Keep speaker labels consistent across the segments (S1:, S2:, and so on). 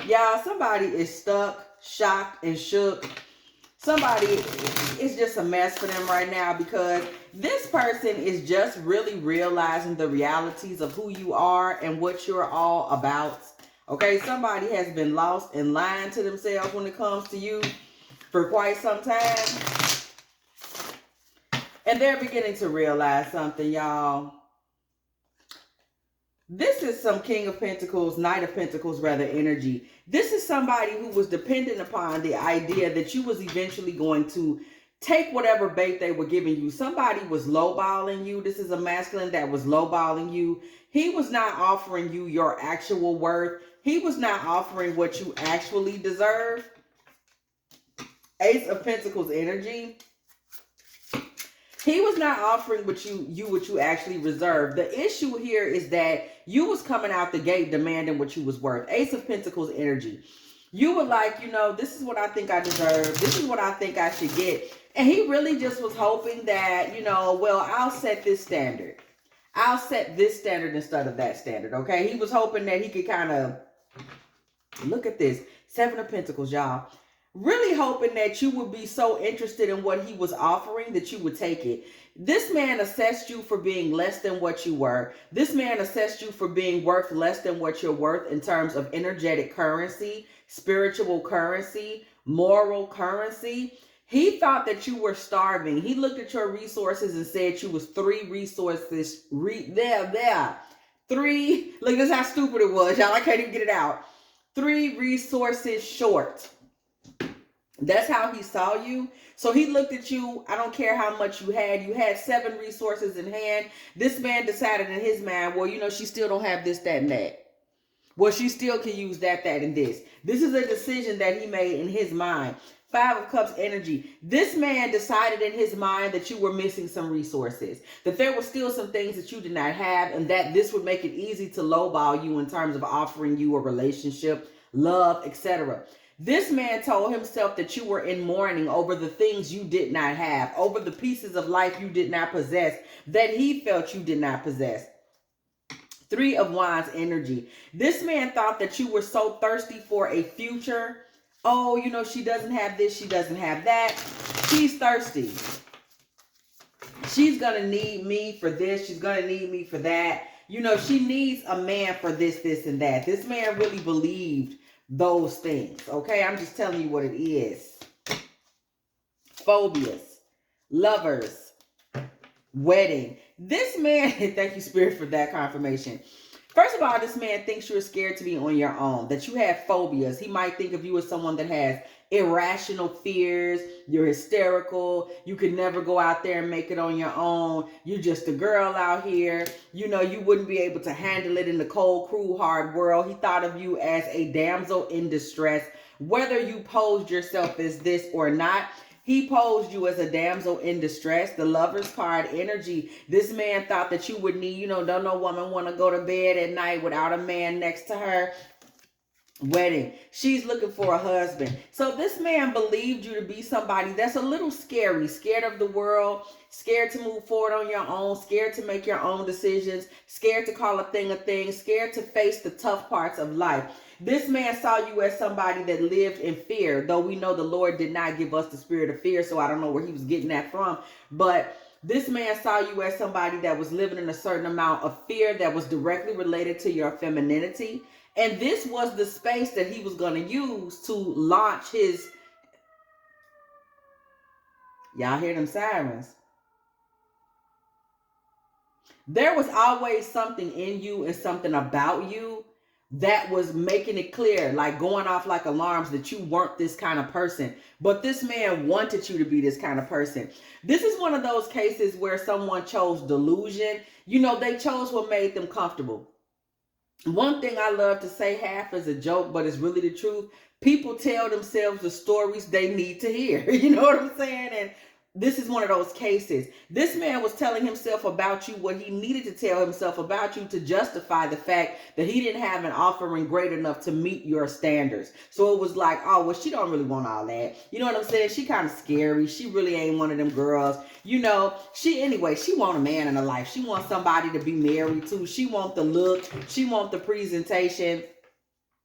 S1: Y'all, somebody is stuck, shocked, and shook. Somebody, it's just a mess for them right now because this person is just really realizing the realities of who you are and what you're all about. Okay, somebody has been lost and lying to themselves when it comes to you for quite some time. And they're beginning to realize something, y'all. This is some King of Pentacles, Knight of Pentacles, rather, energy. This is somebody who was dependent upon the idea that you was eventually going to take whatever bait they were giving you. Somebody was lowballing you. This is a masculine that was lowballing you. He was not offering you your actual worth. He was not offering what you actually deserve. Ace of Pentacles energy. He was not offering what you actually reserve. The issue here is that you was coming out the gate demanding what you was worth. Ace of Pentacles energy. You were like, you know, this is what I think I deserve. This is what I think I should get. And he really just was hoping that, you know, well, I'll set this standard. I'll set this standard instead of that standard, okay? He was hoping that he could kind of, look at this, Seven of Pentacles, y'all. Really hoping that you would be so interested in what he was offering that you would take it. This man assessed you for being less than what you were. This man assessed you for being worth less than what you're worth in terms of energetic currency, spiritual currency, moral currency. He thought that you were starving. He looked at your resources and said you was three resources. Three. Look, this is how stupid it was, y'all. I can't even get it out. 3 resources short. That's how he saw you. So he looked at you. I don't care how much you had. You had 7 resources in hand. This man decided in his mind, well, you know, she still don't have this, that, and that. Well, she still can use that, that, and this. This is a decision that he made in his mind. 5 of Cups energy. This man decided in his mind that you were missing some resources, that there were still some things that you did not have, and that this would make it easy to lowball you in terms of offering you a relationship, love, etc. This man told himself that you were in mourning over the things you did not have, over the pieces of life you did not possess, that he felt you did not possess. 3 of Wands energy. This man thought that you were so thirsty for a future. Oh, you know, she doesn't have this, she doesn't have that. She's thirsty. She's going to need me for this. She's going to need me for that. You know, she needs a man for this, this, and that. This man really believed those things. Okay, I'm just telling you what it is. Phobias, lovers, wedding. This man, thank you, Spirit, for that confirmation. First of all, this man thinks you're scared to be on your own, that you have phobias. He might think of you as someone that has irrational fears. You're hysterical. You could never go out there and make it on your own. You're just a girl out here. You know, you wouldn't be able to handle it in the cold, cruel, hard world. He thought of you as a damsel in distress. Whether you posed yourself as this or not, he posed you as a damsel in distress. The Lover's card energy. This man thought that you would need, you know, don't no woman want to go to bed at night without a man next to her. Wedding. She's looking for a husband. So this man believed you to be somebody that's a little scary, scared of the world, scared to move forward on your own, scared to make your own decisions, scared to call a thing, scared to face the tough parts of life. This man saw you as somebody that lived in fear, though we know the Lord did not give us the spirit of fear, so I don't know where he was getting that from. But this man saw you as somebody that was living in a certain amount of fear that was directly related to your femininity. And this was the space that he was going to use to launch his... Y'all hear them sirens? There was always something in you and something about you that was making it clear, like going off like alarms, that you weren't this kind of person. But this man wanted you to be this kind of person. This is one of those cases where someone chose delusion. You know, they chose what made them comfortable. One thing I love to say, half as a joke, but it's really the truth. People tell themselves the stories they need to hear. You know what I'm saying? And this is one of those cases. This man was telling himself about you what he needed to tell himself about you to justify the fact that he didn't have an offering great enough to meet your standards. So it was like, oh, well, she don't really want all that. You know what I'm saying? She kind of scary. She really ain't one of them girls. You know, she want a man in her life. She wants somebody to be married to. She want the look. She want the presentation.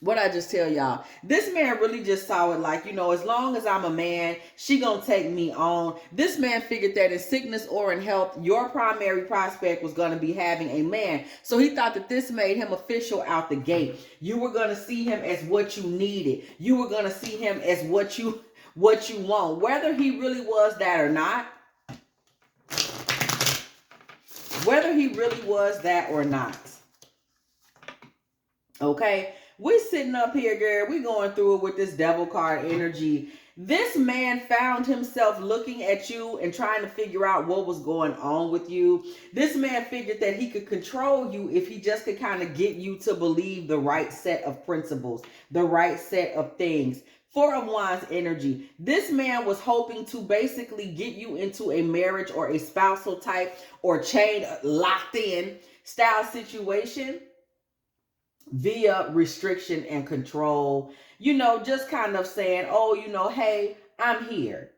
S1: What I just tell y'all, this man really just saw it like, you know, as long as I'm a man, she gonna take me on. This man figured that in sickness or in health, your primary prospect was gonna be having a man. So he thought that this made him official out the gate. You were gonna see him as what you needed. You were gonna see him as what you want. Whether he really was that or not, whether he really was that or not. Okay, we sitting up here, girl. We going through it with this devil card energy. This man found himself looking at you and trying to figure out what was going on with you. This man figured that he could control you if he just could kind of get you to believe the right set of principles, the right set of things. Four of Wands energy. This man was hoping to basically get you into a marriage or a spousal type or chain locked in style situation via restriction and control, you know, just kind of saying, oh, you know, hey, I'm here.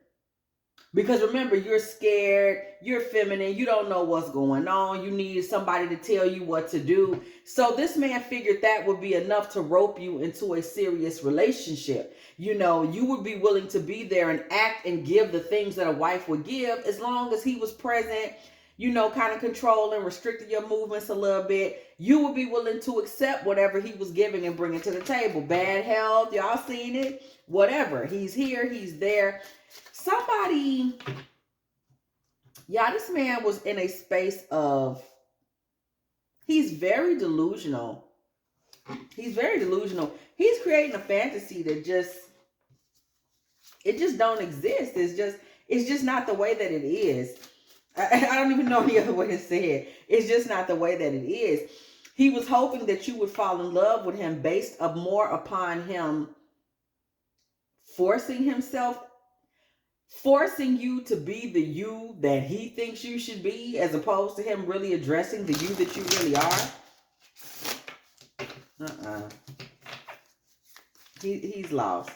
S1: Because remember, you're scared, you're feminine, you don't know what's going on, you need somebody to tell you what to do. So this man figured that would be enough to rope you into a serious relationship. You know, you would be willing to be there and act and give the things that a wife would give as long as he was present, you know, kind of controlling, restricting your movements a little bit. You would be willing to accept whatever he was giving and bring it to the table. Bad health, y'all seen it, whatever. He's here, he's there. Somebody, this man was in a space of, he's very delusional. He's very delusional. He's creating a fantasy that it just don't exist. It's just not the way that it is. I don't even know the other way to say it. It's just not the way that it is. He was hoping that you would fall in love with him based more upon him forcing you to be the you that he thinks you should be, as opposed to him really addressing the you that you really are. He's lost.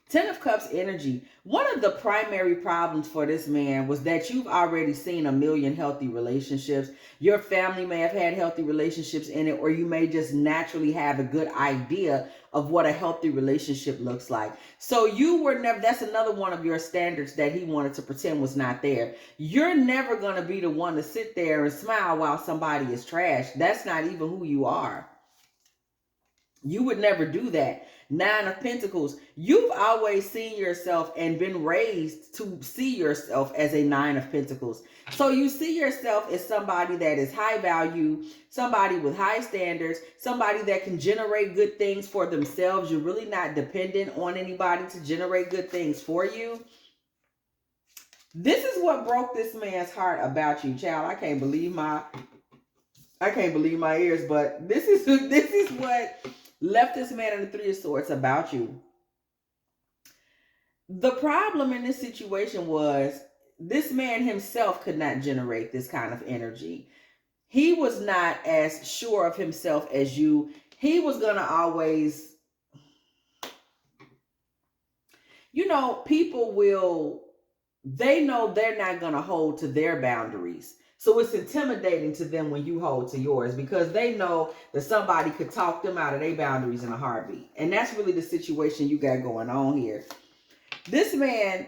S1: Ten of Cups energy. One of the primary problems for this man was that you've already seen a million healthy relationships. Your family may have had healthy relationships in it, or you may just naturally have a good idea of what a healthy relationship looks like. So you were never, that's another one of your standards that he wanted to pretend was not there. You're never going to be the one to sit there and smile while somebody is trash. That's not even who you are. You would never do that. Nine of Pentacles. You've always seen yourself and been raised to see yourself as a Nine of Pentacles. So you see yourself as somebody that is high value, somebody with high standards, somebody that can generate good things for themselves. You're really not dependent on anybody to generate good things for you. This is what broke this man's heart about you, child. I can't believe my ears, but this is what left this man in the Three of Swords about you. The problem in this situation was this man himself could not generate this kind of energy. He was not as sure of himself as you. He was going to always, you know, people they know they're not going to hold to their boundaries. So it's intimidating to them when you hold to yours, because they know that somebody could talk them out of their boundaries in a heartbeat. And that's really the situation you got going on here. This man,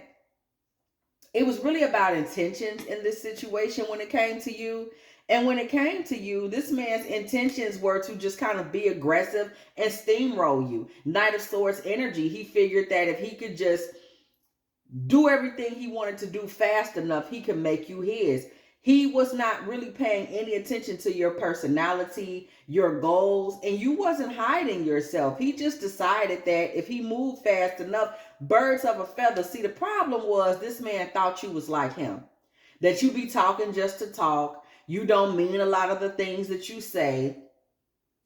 S1: it was really about intentions in this situation when it came to you. And when it came to you, this man's intentions were to just kind of be aggressive and steamroll you. Knight of Swords energy. He figured that if he could just do everything he wanted to do fast enough, he could make you his. He was not really paying any attention to your personality, your goals, and you wasn't hiding yourself. He just decided that if he moved fast enough, birds of a feather. See, the problem was this man thought you was like him, that you be talking just to talk. You don't mean a lot of the things that you say.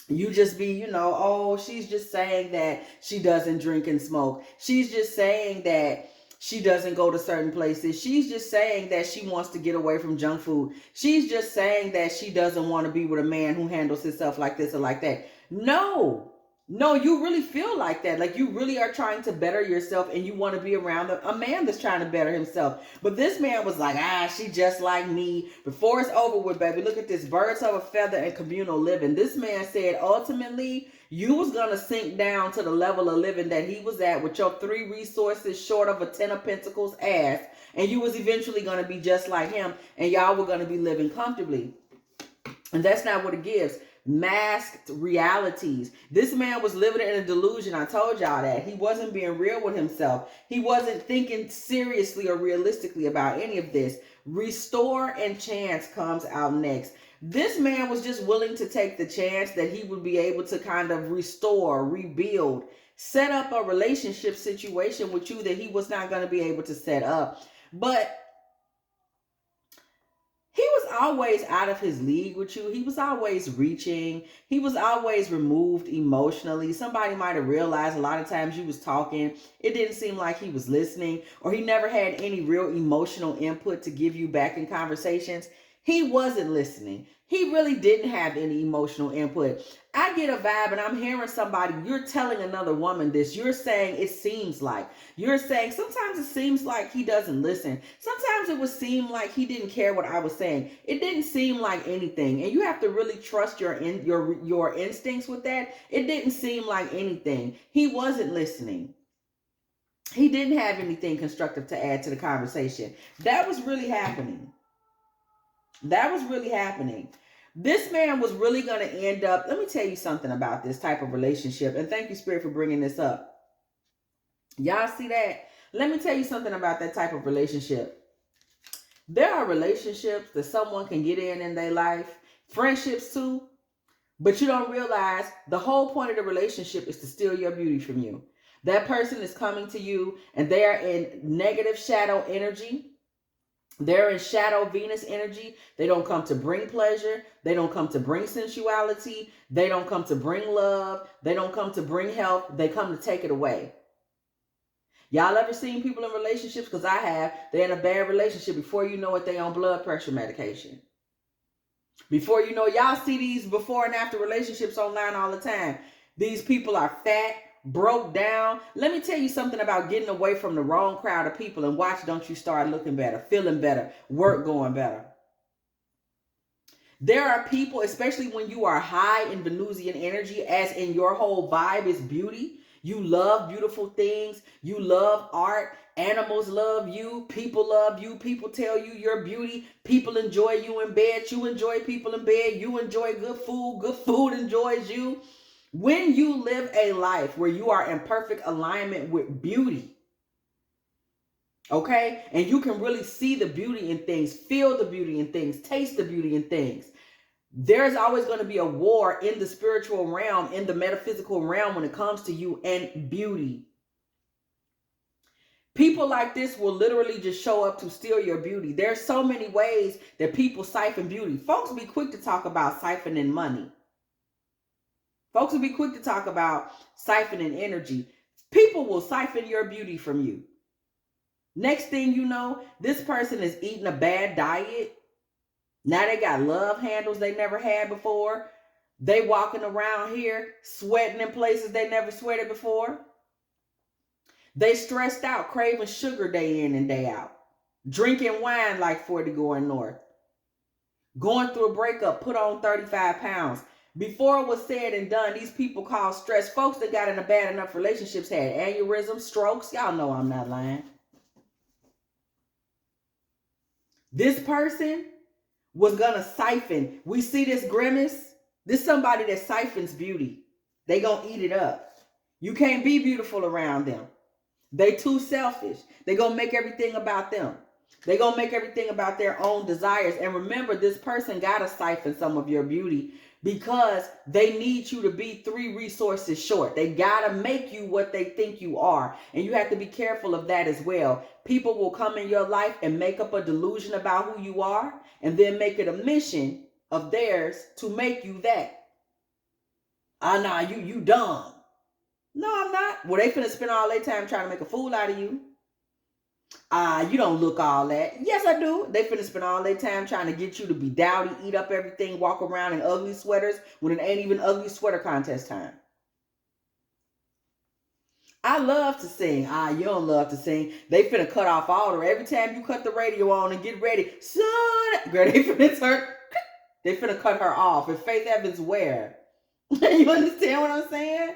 S1: You just be, you know, oh, she's just saying that she doesn't drink and smoke. She's just saying that she doesn't go to certain places. She's just saying that she wants to get away from junk food. She's just saying that she doesn't want to be with a man who handles himself like this or like that. No, you really feel like that. Like you really are trying to better yourself and you want to be around a man that's trying to better himself. But this man was like, she just like me. Before it's over with, baby, look at this, birds of a feather and communal living. This man said, ultimately, You was going to sink down to the level of living that he was at with your 3 resources short of a 10 of Pentacles ass. And you was eventually going to be just like him. And y'all were going to be living comfortably. And that's not what it gives. Masked realities. This man was living in a delusion. I told y'all that. He wasn't being real with himself. He wasn't thinking seriously or realistically about any of this. Restore and chance comes out next. This man was just willing to take the chance that he would be able to kind of restore, rebuild, set up a relationship situation with you that he was not going to be able to set up. But he was always out of his league with you. He was always reaching. He was always removed emotionally. Somebody might have realized a lot of times you was talking. It didn't seem like he was listening, or he never had any real emotional input to give you back in conversations. He wasn't listening. He really didn't have any emotional input. I get a vibe, and I'm hearing somebody, you're telling another woman this. You're saying it seems like. You're saying sometimes it seems like he doesn't listen. Sometimes it would seem like he didn't care what I was saying. It didn't seem like anything. And you have to really trust your instincts with that. It didn't seem like anything. He wasn't listening. He didn't have anything constructive to add to the conversation. That was really happening. That was really happening. This man was really going to end up, let me tell you something about this type of relationship. And thank you, Spirit, for bringing this up. Y'all see that? Let me tell you something about that type of relationship. There are relationships that someone can get in their life, friendships too, but you don't realize the whole point of the relationship is to steal your beauty from you. That person is coming to you and they are in negative shadow energy. They're in shadow Venus energy. They don't come to bring pleasure. They don't come to bring sensuality. They don't come to bring love. They don't come to bring health. They come to take it away. Y'all ever seen people in relationships? Because I have. They're in a bad relationship. Before you know it, they on blood pressure medication. Before you know, y'all see these before and after relationships online all the time. These people are fat, broke down. Let me tell you something about getting away from the wrong crowd of people, and watch, don't you start looking better, feeling better, work going better. There are people, especially when you are high in Venusian energy, as in your whole vibe is beauty. You love beautiful things. You love art. Animals love you. People love you. People tell you you're beauty. People enjoy you in bed. You enjoy people in bed. You enjoy good food. Good food enjoys you. When you live a life where you are in perfect alignment with beauty, okay, and you can really see the beauty in things, feel the beauty in things, taste the beauty in things, there's always going to be a war in the spiritual realm, in the metaphysical realm when it comes to you and beauty. People like this will literally just show up to steal your beauty. There's so many ways that people siphon beauty. Folks be quick to talk about siphoning money. Folks will be quick to talk about siphoning energy. People will siphon your beauty from you. Next thing you know, this person is eating a bad diet. Now they got love handles they never had before. They walking around here sweating in places they never sweated before. They stressed out, craving sugar day in and day out. Drinking wine like 40 going north. Going through a breakup, put on 35 pounds. Before it was said and done, these people called stress. Folks that got in a bad enough relationships had aneurysms, strokes. Y'all know I'm not lying. This person was going to siphon. We see this grimace. This is somebody that siphons beauty. They going to eat it up. You can't be beautiful around them. They too selfish. They going to make everything about them. They going to make everything about their own desires. And remember, this person got to siphon some of your beauty because they need you to be 3 resources short. They got to make you what they think you are. And you have to be careful of that as well. People will come in your life and make up a delusion about who you are and then make it a mission of theirs to make you that. Nah, you dumb. No, I'm not. Well, they finna spend all their time trying to make a fool out of you. You don't look all that. Yes, I do. They finna spend all their time trying to get you to be dowdy, eat up everything, walk around in ugly sweaters when it ain't even ugly sweater contest time. I love to sing. You don't love to sing. They finna cut off all the, every time you cut the radio on and get ready, son, girl, they finna cut her off. If Faith Evans where? You understand what I'm saying?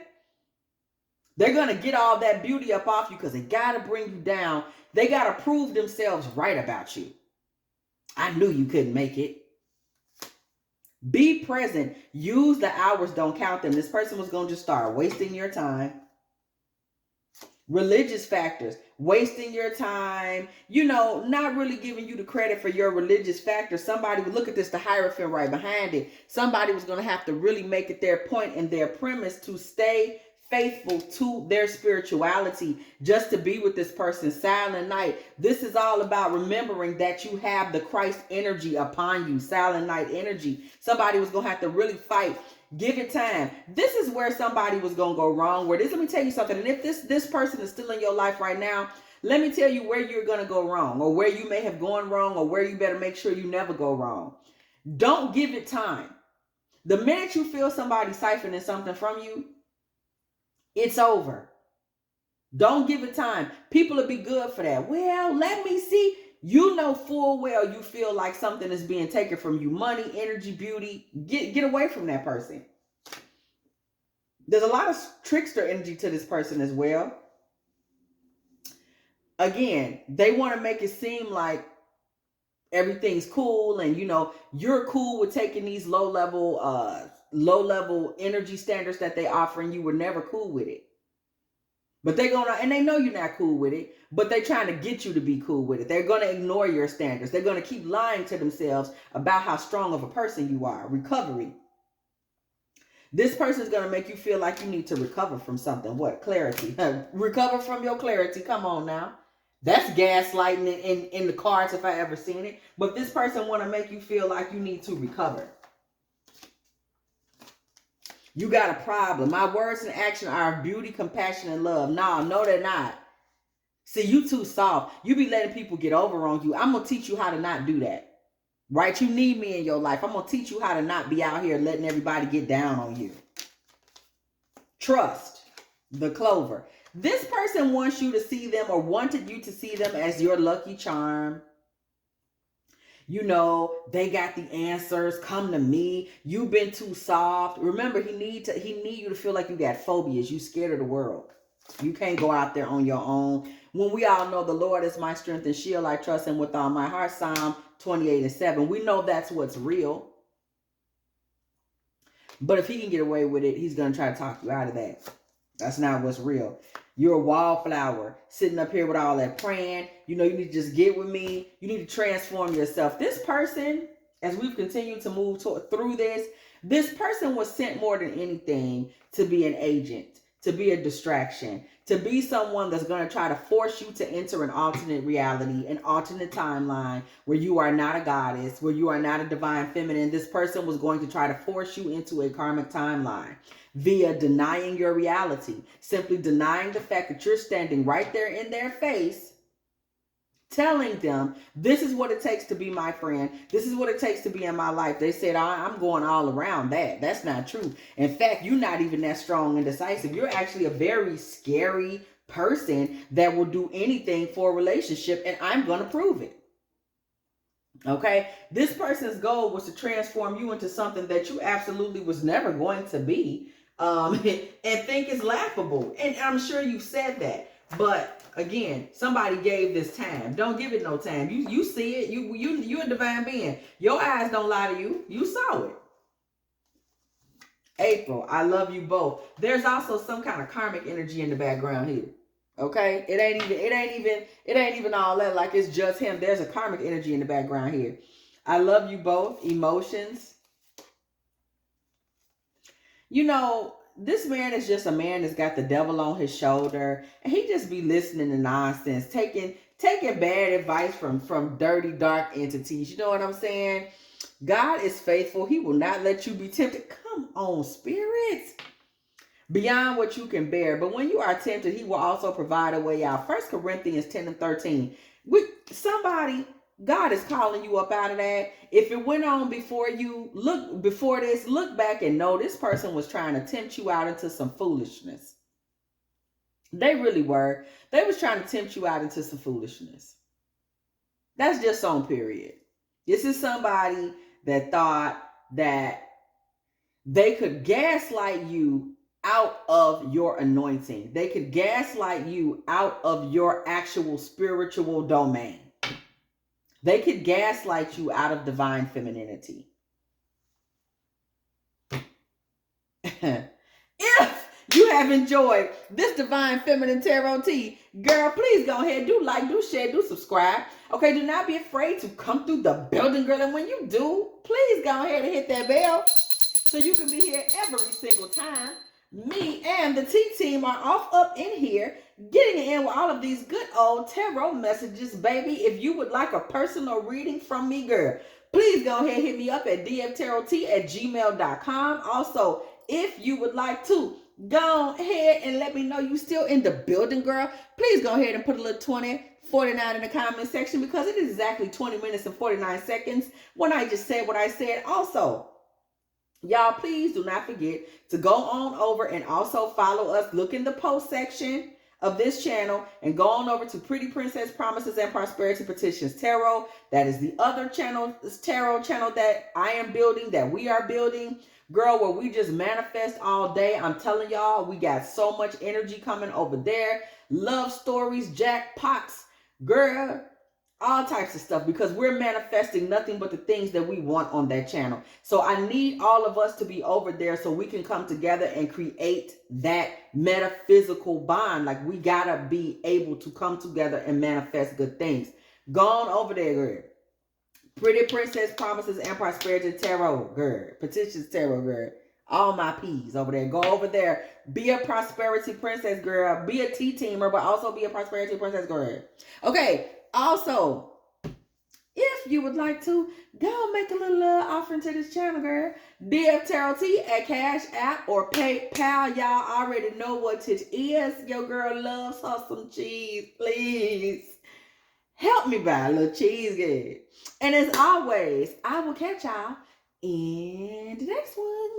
S1: They're going to get all that beauty up off you because they got to bring you down. They got to prove themselves right about you. I knew you couldn't make it. Be present. Use the hours. Don't count them. This person was going to just start wasting your time. Religious factors. Wasting your time. You know, not really giving you the credit for your religious factors. Somebody would look at this, the Hierophant right behind it. Somebody was going to have to really make it their point and their premise to stay faithful to their spirituality, just to be with this person silent night. This is all about remembering that you have the Christ energy upon you, silent night energy. Somebody was going to have to really fight. Give it time. This is where somebody was going to go wrong. Where this, let me tell you something. And if this person is still in your life right now, let me tell you where you're going to go wrong, or where you may have gone wrong, or where you better make sure you never go wrong. Don't give it time. The minute you feel somebody siphoning something from you, it's over. Don't give it time. People will be good for that. Well, let me see. You know full well you feel like something is being taken from you. Money, energy, beauty. Get away from that person. There's a lot of trickster energy to this person as well. Again, they want to make it seem like everything's cool, and you know you're cool with taking these low level energy standards that they offer, and you were never cool with it. But they're gonna, and they know you're not cool with it, but they're trying to get you to be cool with it. They're gonna ignore your standards. They're gonna keep lying to themselves about how strong of a person you are. Recovery. This person is gonna make you feel like you need to recover from something. What? Clarity. Recover from your clarity. Come on now. That's gaslighting in the cards if I ever seen it. But this person want to make you feel like you need to recover. You got a problem. My words and action are beauty, compassion, and love. No, they're not. See, you too soft. You be letting people get over on you. I'm going to teach you how to not do that. Right? You need me in your life. I'm going to teach you how to not be out here letting everybody get down on you. Trust. The clover. This person wants you to see them, or wanted you to see them as your lucky charm. You know, they got the answers. Come to me. You've been too soft. Remember, he need you to feel like you got phobias. You scared of the world. You can't go out there on your own. When we all know the Lord is my strength and shield, I trust him with all my heart. Psalm 28:7. We know that's what's real. But if he can get away with it, he's going to try to talk you out of that. That's not what's real. You're a wallflower sitting up here with all that praying. You know, you need to just get with me. You need to transform yourself. This person, as we've continued to move through this person was sent more than anything to be an agent, to be a distraction, to be someone that's going to try to force you to enter an alternate reality, an alternate timeline where you are not a goddess, where you are not a divine feminine. This person was going to try to force you into a karmic timeline via denying your reality, simply denying the fact that you're standing right there in their face, telling them, this is what it takes to be my friend. This is what it takes to be in my life. They said, I'm going all around that. That's not true. In fact, you're not even that strong and decisive. You're actually a very scary person that will do anything for a relationship, and I'm going to prove it. Okay? This person's goal was to transform you into something that you absolutely was never going to be, and think is laughable. And I'm sure you said that. But again, somebody gave this time. Don't give it no time. You see it. You're a divine being. Your eyes don't lie to you. You saw it. April, I love you both. There's also some kind of karmic energy in the background here. Okay? It ain't even all that like it's just him. There's a karmic energy in the background here. I love you both. Emotions. You know, this man is just a man that's got the devil on his shoulder, and he just be listening to nonsense, taking bad advice from dirty, dark entities. You know what I'm saying? God is faithful. He will not let you be tempted. Come on, spirit. Beyond what you can bear. But when you are tempted, he will also provide a way out. 1 Corinthians 10:13. God is calling you up out of that. If it went on before this, look back and know this person was trying to tempt you out into some foolishness. They really were. They was trying to tempt you out into some foolishness. That's just on period. This is somebody that thought that They could gaslight you out of your anointing. They could gaslight you out of your actual spiritual domain. They could gaslight you out of divine femininity. If you have enjoyed this Divine Feminine Tarot Tea, girl, please go ahead, do like, do share, do subscribe. Okay, do not be afraid to come through the building, girl. And when you do, please go ahead and hit that bell so you can be here every single time. Me and the T-Team are off up in here, getting in with all of these good old tarot messages, baby. If you would like a personal reading from me, girl, please go ahead and hit me up at dftarottea@gmail.com. Also, if you would like to go ahead and let me know you still in the building, girl, please go ahead and put a little 2049 in the comment section, because it is exactly 20 minutes and 49 seconds when I just said what I said. Also, y'all, please do not forget to go on over and also follow us. Look in the post section of this channel and go on over to Pretty Princess Promises and Prosperity Petitions Tarot. That is the other channel, this tarot channel that I am building, that we are building, girl, where we just manifest all day. I'm telling y'all, we got so much energy coming over there. Love stories, jackpots, girl, all types of stuff, because we're manifesting nothing but the things that we want on that channel. So I need all of us to be over there so we can come together and create that metaphysical bond. Like, we gotta be able to come together and manifest good things. Go on over there, girl. Pretty Princess Promises and Prosperity Tarot, girl. Petitions Tarot, girl. All my P's over there. Go over there. Be a prosperity princess, girl. Be a T-teamer, but also be a prosperity princess, girl. Okay. Also, if you would like to, go make a little offering to this channel, girl. dftarottea at Cash App or PayPal. Y'all already know what it is. Your girl loves her some cheese. Please help me buy a little cheese, girl. And as always, I will catch y'all in the next one.